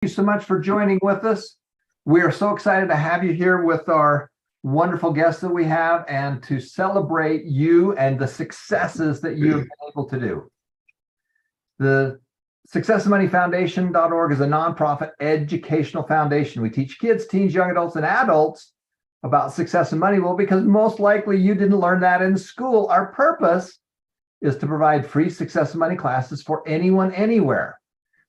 you so much for joining with us. We are so excited to have you here with our wonderful guests that we have and to celebrate you and the successes that you have been able to do. The SuccessMoneyFoundation.org is a nonprofit educational foundation. We teach kids, teens, young adults, and adults about success and money. Well, because most likely you didn't learn that in school. Our purpose is to provide free success and money classes for anyone, anywhere.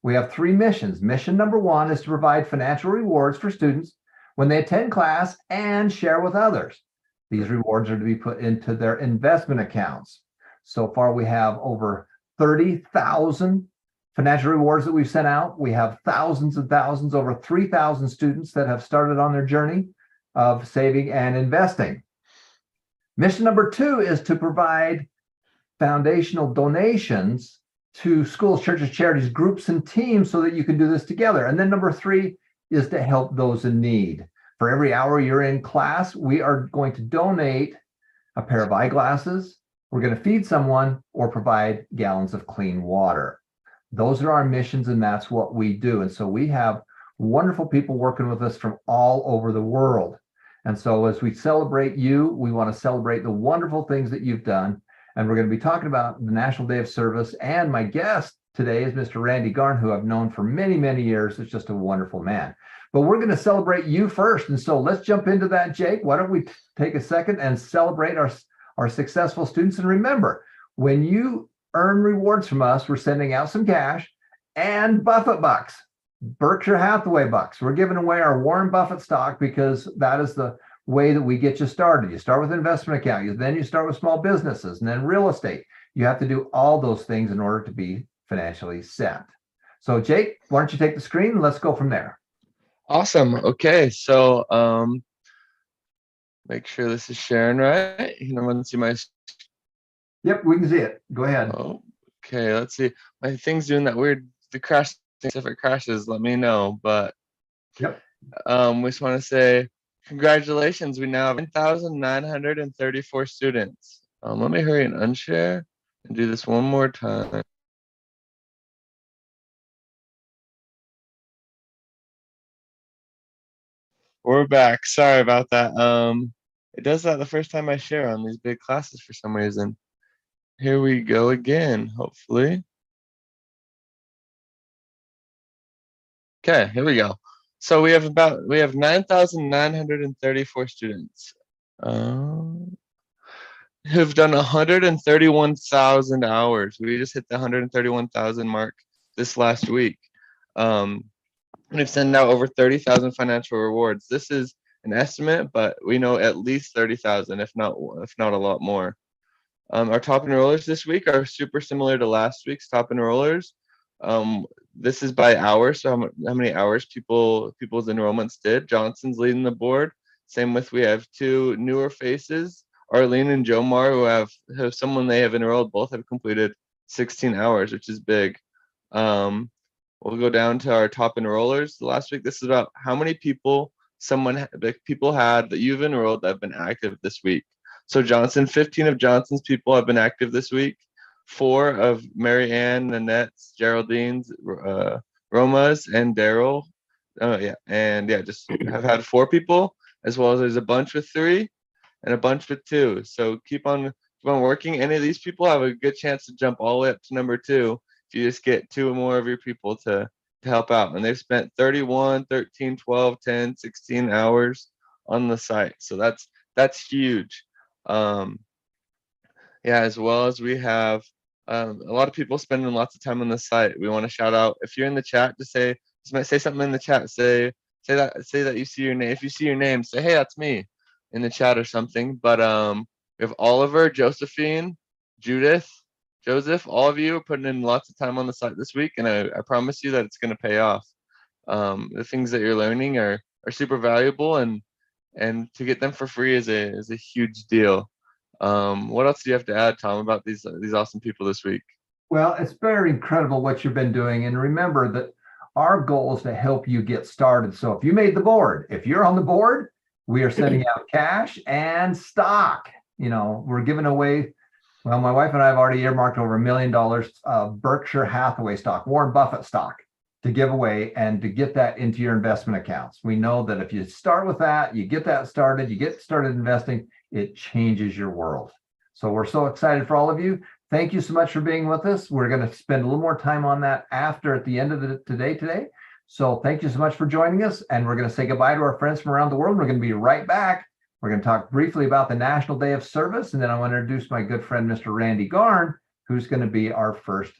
We have three missions. Mission number one is to provide financial rewards for students when they attend class and share with others. These rewards are to be put into their investment accounts. So far, we have over 30,000 financial rewards that we've sent out. We have thousands and thousands, over 3,000 students that have started on their journey of saving and investing. Mission number two is to provide foundational donations to schools, churches, charities, groups, and teams so that you can do this together. And then number three is to help those in need. For every hour you're in class, we are going to donate a pair of eyeglasses, we're going to feed someone, or provide gallons of clean water. Those are our missions, and that's what we do. And so we have wonderful people working with us from all over the world. And so as we celebrate you, we want to celebrate the wonderful things that you've done. And we're going to be talking about the National Day of Service. And my guest today is Mr. Randy Garn, who I've known for many, many years. It's just a wonderful man. But we're going to celebrate you first. And so let's jump into that, Jake. Why don't we take a second and celebrate our successful students? And remember, when you earn rewards from us, we're sending out some cash and Buffett bucks, Berkshire Hathaway bucks. We're giving away our Warren Buffett stock because that is the way that we get you started. You start with investment account, then you start with small businesses, and then real estate. You have to do all those things in order to be financially set. So Jake, why don't you take the screen and let's go from there. Awesome. Okay, so make sure this is sharing right. You know, want to see my. Yep, we can see it. Go ahead. Oh, okay, let's see. My thing's doing that weird. The crash. If it crashes, let me know. But yep. We just want to say congratulations. We now have 1,934 students. Let me hurry and unshare and do this one more time. We're back. Sorry about that. It does that the first time I share on these big classes for some reason. Here we go again, hopefully. Okay, here we go. So we have 9,934 students who've done 131,000 hours. We just hit the 131,000 mark this last week. We've sent out over 30,000 financial rewards. This is an estimate, but we know at least 30,000, if not a lot more. Our top enrollers this week are super similar to last week's top enrollers. This is by hours, so how many hours people's enrollments did. Johnson's leading the board. Same with, we have two newer faces, Arlene and Jomar, who have someone they have enrolled. Both have completed 16 hours, which is big. We'll go down to our top enrollers last week. This is about how many people had that you've enrolled that have been active this week. So Johnson, 15 of Johnson's people have been active this week. 4 of Mary Ann, Nanette's, Geraldine's, Roma's, and Daryl. Just have had 4 people, as well as there's a bunch with 3 and a bunch with 2. So keep on working. Any of these people have a good chance to jump all the way up to number 2 if you just get 2 or more of your people to help out. And they've spent 31, 13, 12, 10, 16 hours on the site. So that's huge. As well as we have a lot of people spending lots of time on the site. We want to shout out, if you're in the chat, just say something in the chat. Say that you see your name. If you see your name, say, hey, that's me, in the chat or something. But we have Oliver, Josephine, Judith, Joseph. All of you are putting in lots of time on the site this week, and I promise you that it's going to pay off. The things that you're learning are super valuable, and to get them for free is a huge deal. What else do you have to add, Tom, about these awesome people this week? Well, it's very incredible what you've been doing. And remember that our goal is to help you get started. So if you made the board, if you're on the board, we are sending out cash and stock. We're giving away, well, my wife and I have already earmarked over $1 million of Berkshire Hathaway stock, Warren Buffett stock. to give away and to get that into your investment accounts. We know that if you start with that, you get that started, you get started investing, it changes your world. So we're so excited for all of you. Thank you so much for being with us. We're going to spend a little more time on that after at the end of the today. So thank you so much for joining us. And we're going to say goodbye to our friends from around the world. We're going to be right back. We're going to talk briefly about the National Day of Service. And then I want to introduce my good friend, Mr. Randy Garn, who's going to be our first